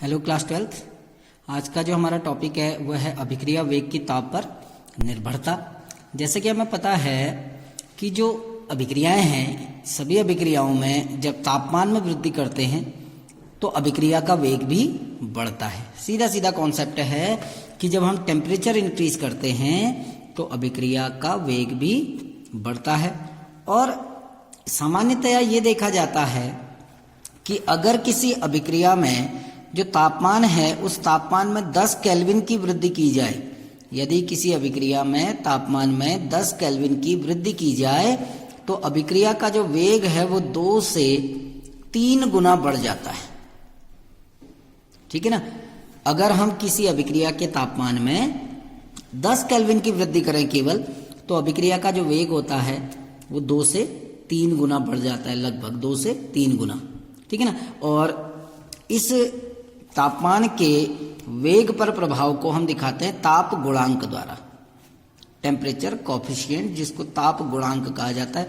Hello class 12th। आज का जो हमारा टॉपिक है वह है अभिक्रिया वेग की ताप पर निर्भरता। जैसे कि हमें पता है कि जो अभिक्रियाएं हैं, सभी अभिक्रियाओं में जब तापमान में वृद्धि करते हैं तो अभिक्रिया का वेग भी बढ़ता है। सीधा सीधा कॉन्सेप्ट है कि जब हम टेम्परेचर इंक्रीज करते हैं तो अभिक्रिया का वेग भी बढ़ता है। और सामान्यतया ये देखा जाता है कि अगर किसी अभिक्रिया में जो तापमान है उस तापमान में 10 केल्विन की वृद्धि की जाए, यदि किसी अभिक्रिया में तापमान में 10 केल्विन की वृद्धि की जाए तो अभिक्रिया का जो वेग है वो 2 से 3 गुना बढ़ जाता है। ठीक है ना। अगर हम किसी अभिक्रिया के तापमान में 10 केल्विन की वृद्धि करें केवल, तो अभिक्रिया का जो वेग होता है वो 2 से 3 गुना बढ़ जाता है, लगभग 2 से 3 गुना। ठीक है ना। और इस तापमान के वेग पर प्रभाव को हम दिखाते हैं ताप गुणांक द्वारा, टेम्परेचर कॉफिशिएंट, जिसको ताप गुणांक कहा जाता है।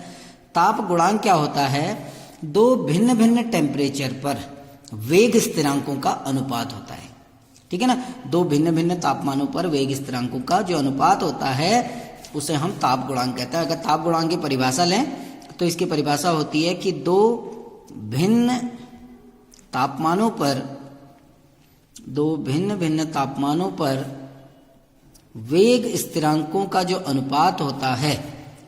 ताप गुणांक क्या होता है? दो भिन्न भिन्न टेम्परेचर पर वेग स्थिरांकों का अनुपात होता है। ठीक है ना। दो भिन्न भिन्न तापमानों पर वेग स्थिरांकों का जो अनुपात होता है उसे हम ताप गुणांक कहते हैं। अगर ताप गुणांक की परिभाषा लें तो इसकी परिभाषा होती है कि दो भिन्न तापमानों पर वेग स्थिरांकों का जो अनुपात होता है,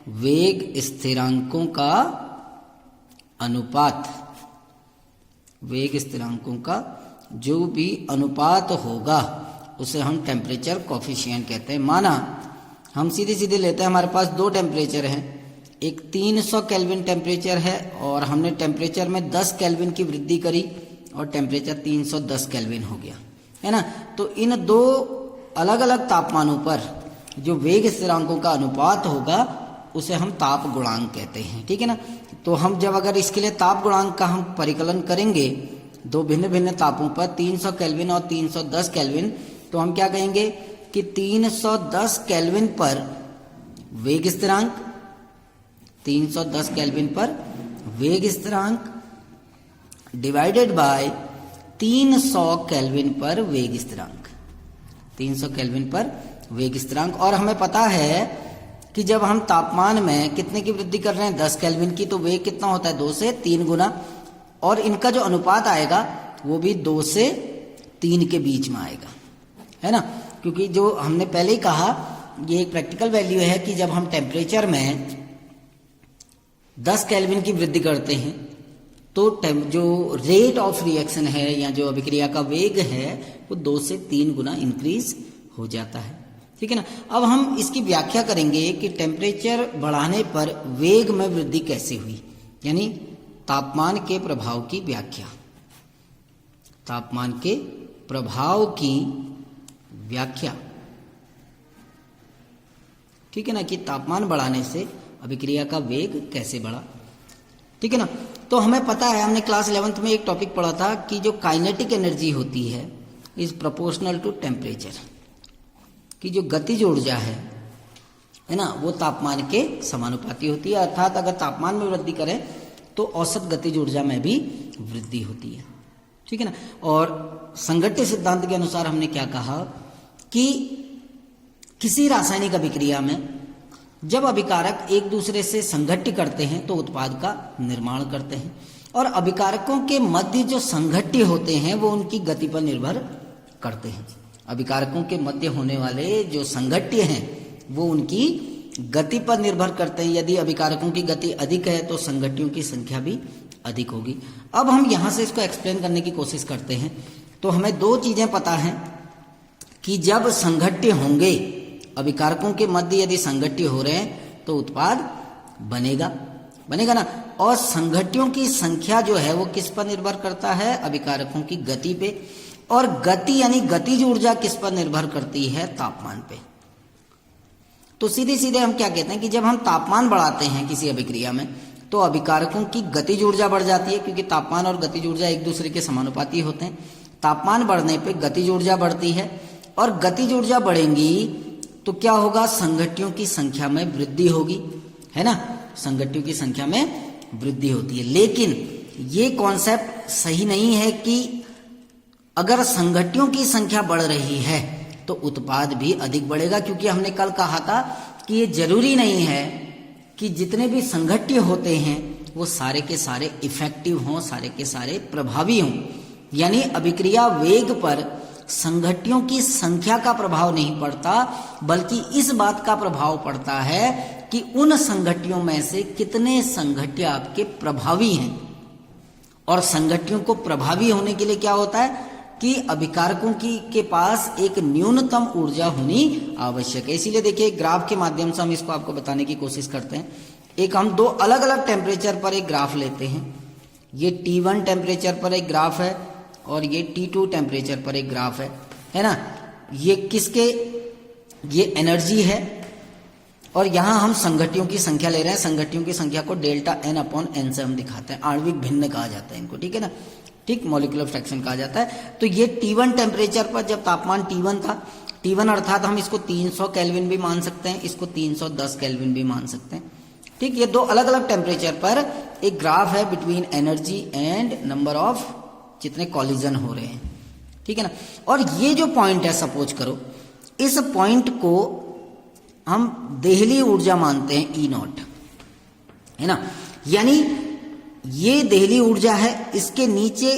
वेग स्थिरांकों का जो भी अनुपात होगा उसे हम टेम्परेचर कॉफिशिएंट कहते हैं। माना हम सीधे सीधे लेते हैं, हमारे पास दो टेम्परेचर हैं, एक 300 केल्विन टेम्परेचर है और हमने टेम्परेचर में 10 केल्विन की वृद्धि करी और टेम्परेचर 310 केल्विन हो गया, है ना। तो इन दो अलग अलग तापमानों पर जो वेग स्थिरांकों का अनुपात होगा उसे हम ताप गुणांक कहते हैं। ठीक है ना। तो हम जब अगर इसके लिए ताप गुणांक का हम परिकलन करेंगे दो भिन्न भिन्न तापों पर 300 केल्विन और 310 केल्विन, तो हम क्या कहेंगे कि 310 केल्विन पर वेग स्थिरांक, 310 केल्विन पर वेग स्थिरांक डिवाइडेड बाय 300 केल्विन पर वेग स्थिरांक, 300 केल्विन पर वेग स्थिरांक। और हमें पता है कि जब हम तापमान में कितने की वृद्धि कर रहे हैं, 10 केल्विन की, तो वेग कितना होता है? 2 से 3 गुना। और इनका जो अनुपात आएगा वो भी 2 से 3 के बीच में आएगा, है ना। क्योंकि जो हमने पहले ही कहा, ये एक प्रैक्टिकल वैल्यू है कि जब हम टेम्परेचर में 10 केल्विन की वृद्धि करते हैं तो जो रेट ऑफ रिएक्शन है या जो अभिक्रिया का वेग है वो 2 से 3 गुना इंक्रीज हो जाता है। ठीक है ना। अब हम इसकी व्याख्या करेंगे कि टेम्परेचर बढ़ाने पर वेग में वृद्धि कैसे हुई, यानी तापमान के प्रभाव की व्याख्या, तापमान के प्रभाव की व्याख्या। ठीक है ना, कि तापमान बढ़ाने से अभिक्रिया का वेग कैसे बढ़ा। ठीक है ना। तो हमें पता है, हमने क्लास 11th में एक टॉपिक पढ़ा था कि जो काइनेटिक एनर्जी होती है इज प्रोपोर्शनल टू टेम्परेचर, कि जो गतिज ऊर्जा है ना, वो तापमान के समानुपाती होती है। अर्थात अगर तापमान में वृद्धि करें तो औसत गतिज ऊर्जा में भी वृद्धि होती है। ठीक है ना। और संघट्य सिद्धांत के अनुसार हमने क्या कहा कि किसी रासायनिक अभिक्रिया में जब अभिकारक एक दूसरे से संघट्य करते हैं तो उत्पाद का निर्माण करते हैं, और अभिकारकों के मध्य जो संघट्य होते हैं वो उनकी गति पर निर्भर करते हैं। अभिकारकों के मध्य होने वाले जो संघट्य हैं वो उनकी गति पर निर्भर करते हैं। यदि अभिकारकों की गति अधिक है तो संघट्यों की संख्या भी अधिक होगी। अब हम यहां से इसको एक्सप्लेन करने की कोशिश करते हैं। तो हमें दो चीजें पता हैं कि जब संघट्य होंगे, अभिकारकों के मध्य यदि संघट्य हो रहे हैं तो उत्पाद बनेगा ना। और संघट्यों की संख्या जो है वो किस पर निर्भर करता है? अभिकारकों की गति पे। और गति यानी गतिज ऊर्जा किस पर निर्भर करती है? तापमान पे। तो सीधे सीधे हम क्या कहते हैं कि जब हम तापमान बढ़ाते हैं किसी अभिक्रिया में तो अभिकारकों की गतिज ऊर्जा बढ़ जाती है, क्योंकि तापमान और गतिज ऊर्जा एक दूसरे के समानुपाती होते हैं। तापमान बढ़ने पे गतिज ऊर्जा बढ़ती है, और गतिज ऊर्जा बढ़ेंगी तो क्या होगा? संघट्यों की संख्या में वृद्धि होगी, है ना। संघट्यों की संख्या में वृद्धि होती है। लेकिन ये कॉन्सेप्ट सही नहीं है कि अगर संगठियों की संख्या बढ़ रही है तो उत्पाद भी अधिक बढ़ेगा, क्योंकि हमने कल कहा था कि ये जरूरी नहीं है कि जितने भी संगठ्य होते हैं वो सारे के सारे इफेक्टिव हों, सारे के सारे प्रभावी हों। यानी अभिक्रिया वेग पर संगठियों की संख्या का प्रभाव नहीं पड़ता, बल्कि इस बात का प्रभाव पड़ता है कि उन संगठियों में से कितने संगठ्य आपके प्रभावी हैं। और संगठियों को प्रभावी होने के लिए क्या होता है कि अभिकारकों के पास एक न्यूनतम ऊर्जा होनी आवश्यक है। इसीलिए देखिए ग्राफ के माध्यम से हम इसको आपको बताने की कोशिश करते हैं। एक हम दो अलग अलग टेम्परेचर पर एक ग्राफ लेते हैं। ये T1 टेम्परेचर पर एक ग्राफ है और ये T2 टेम्परेचर पर एक ग्राफ है ना। ये किसके, ये एनर्जी है और यहां हम संगठियों की संख्या ले रहे हैं। संगठियों की संख्या को डेल्टा n/n से हम दिखाते हैं। आणविक भिन्न कहा जाता है इनको, ठीक है ना, ठीक, मॉलिक्यूलर फ्रैक्शन कहा जाता है। तो ये T1 टेम्परेचर पर जब तापमान T1 था, T1 अर्थात हम इसको 300 केल्विन भी मान सकते हैं, इसको 310 केल्विन भी मान सकते हैं, ठीक। ये दो अलग अलग टेम्परेचर पर एक ग्राफ है between energy and number of जितने कॉलिजन हो रहे हैं, ठीक है ना। और ये जो पॉइंट है, सपोज करो इस पॉइंट को हम देहली ऊर्जा मानते हैं E0, है ना। यानी ये देहली ऊर्जा है, इसके नीचे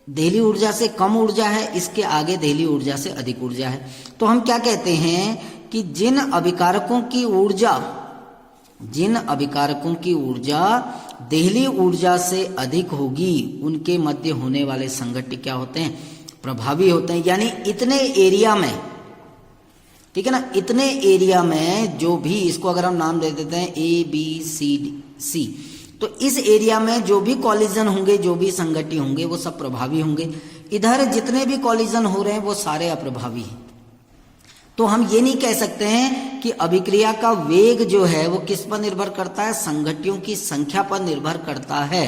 देहली ऊर्जा से कम ऊर्जा है, इसके आगे देहली ऊर्जा से अधिक ऊर्जा है। तो हम क्या कहते हैं कि जिन अभिकारकों की ऊर्जा देहली ऊर्जा से अधिक होगी उनके मध्य होने वाले संगठ्य क्या होते हैं, प्रभावी होते हैं। यानी इतने एरिया में, ठीक है ना, इतने एरिया में जो भी, इसको अगर हम नाम दे देते हैं ABCD, तो इस एरिया में जो भी कॉलिजन होंगे, जो भी संगठित होंगे, वो सब प्रभावी होंगे। इधर जितने भी कॉलिजन हो रहे हैं वो सारे अप्रभावी हैं। तो हम ये नहीं कह सकते हैं कि अभिक्रिया का वेग जो है वो किस पर निर्भर करता है, संगठियों की संख्या पर निर्भर करता है,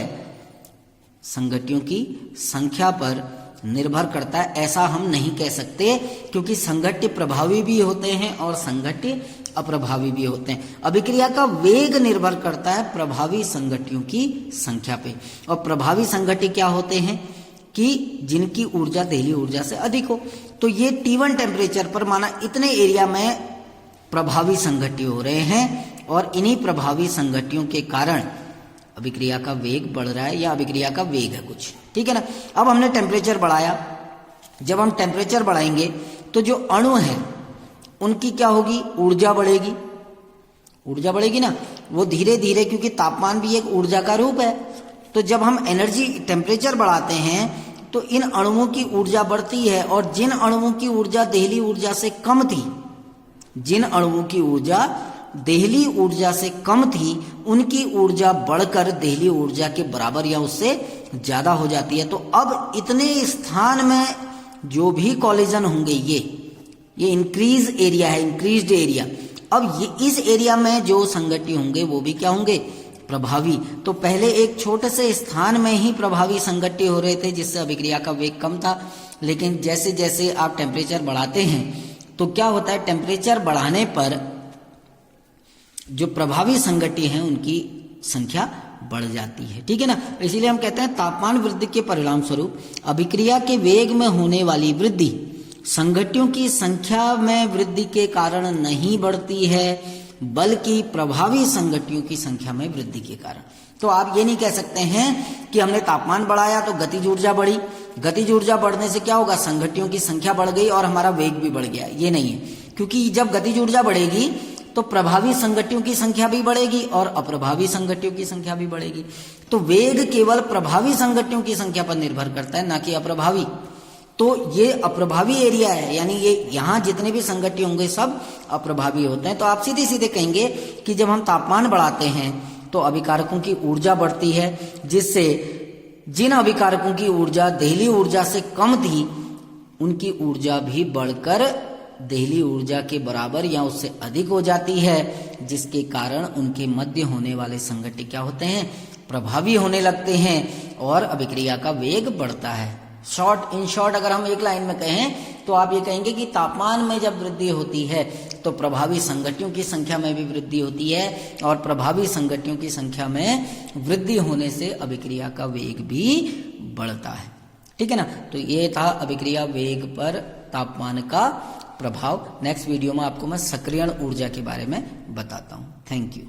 संगठियों की संख्या पर निर्भर करता है, ऐसा हम नहीं कह सकते, क्योंकि संगठ्य प्रभावी भी होते हैं और संगठ्य अप्रभावी भी होते हैं। अभिक्रिया का वेग निर्भर करता है प्रभावी संगठियों की संख्या पे। और प्रभावी संगठ्य क्या होते हैं कि जिनकी ऊर्जा देहली ऊर्जा से अधिक हो। तो ये T1 टेम्परेचर पर माना इतने एरिया में प्रभावी संगठ्य हो रहे हैं और इन्हीं प्रभावी संगठियों के कारण अभिक्रिया का वेग बढ़ रहा है, या अभिक्रिया का वेग है कुछ, ठीक है ना। अब हमने टेम्परेचर बढ़ाया, जब हम टेम्परेचर बढ़ाएंगे तो जो अणु है उनकी क्या होगी, ऊर्जा बढ़ेगी, ऊर्जा बढ़ेगी ना, वो धीरे धीरे, क्योंकि तापमान भी एक ऊर्जा का रूप है। तो जब हम एनर्जी टेम्परेचर बढ़ाते हैं तो इन अणुओं की ऊर्जा बढ़ती है, और जिन अणुओं की ऊर्जा देहली ऊर्जा से कम थी, जिन अणुओं की ऊर्जा देहली ऊर्जा से कम थी, उनकी ऊर्जा बढ़कर देहली ऊर्जा के बराबर या उससे ज्यादा हो जाती है। तो अब इतने स्थान में जो भी कॉलिजन होंगे, ये इंक्रीज एरिया है, इंक्रीज्ड एरिया। अब ये इस एरिया में जो संगठित होंगे वो भी क्या होंगे, प्रभावी। तो पहले एक छोटे से स्थान में ही प्रभावी संगठित हो रहे थे, जिससे अभिक्रिया का वेग कम था। लेकिन जैसे जैसे आप टेम्परेचर बढ़ाते हैं तो क्या होता है, टेम्परेचर बढ़ाने पर जो प्रभावी संगठित हैं उनकी संख्या बढ़ जाती है, ठीक है ना। इसीलिए हम कहते हैं तापमान वृद्धि के परिणाम स्वरूप अभिक्रिया के वेग में होने वाली वृद्धि संगठियों की संख्या में वृद्धि के कारण नहीं बढ़ती है, बल्कि प्रभावी संगठियों की संख्या में वृद्धि के कारण। तो आप ये नहीं कह सकते हैं कि हमने तापमान बढ़ाया तो गतिज ऊर्जा बढ़ी, गतिज ऊर्जा बढ़ने से क्या होगा, संगठियों की संख्या बढ़ गई और हमारा वेग भी बढ़ गया, ये नहीं है। क्योंकि जब गतिज ऊर्जा बढ़ेगी तो प्रभावी संगठियों की संख्या भी बढ़ेगी और अप्रभावी संगठियों की संख्या भी बढ़ेगी। तो वेग केवल प्रभावी संगठियों की संख्या पर निर्भर करता है, ना कि अप्रभावी। तो ये अप्रभावी एरिया है, यानी ये यहाँ जितने भी संगठित होंगे सब अप्रभावी होते हैं। तो आप सीधे सीधे कहेंगे कि जब हम तापमान बढ़ाते हैं तो अभिकारकों की ऊर्जा बढ़ती है, जिससे जिन अभिकारकों की ऊर्जा देहली ऊर्जा से कम थी उनकी ऊर्जा भी बढ़कर देहली ऊर्जा के बराबर या उससे अधिक हो जाती है, जिसके कारण उनके मध्य होने वाले संगठित क्या होते हैं, प्रभावी होने लगते हैं और अभिक्रिया का वेग बढ़ता है। इन शॉर्ट अगर हम एक लाइन में कहें तो आप ये कहेंगे कि तापमान में जब वृद्धि होती है तो प्रभावी संगठियों की संख्या में भी वृद्धि होती है, और प्रभावी संगठियों की संख्या में वृद्धि होने से अभिक्रिया का वेग भी बढ़ता है। ठीक है ना। तो ये था अभिक्रिया वेग पर तापमान का प्रभाव। नेक्स्ट वीडियो में आपको मैं सक्रियण ऊर्जा के बारे में बताता हूँ। Thank you.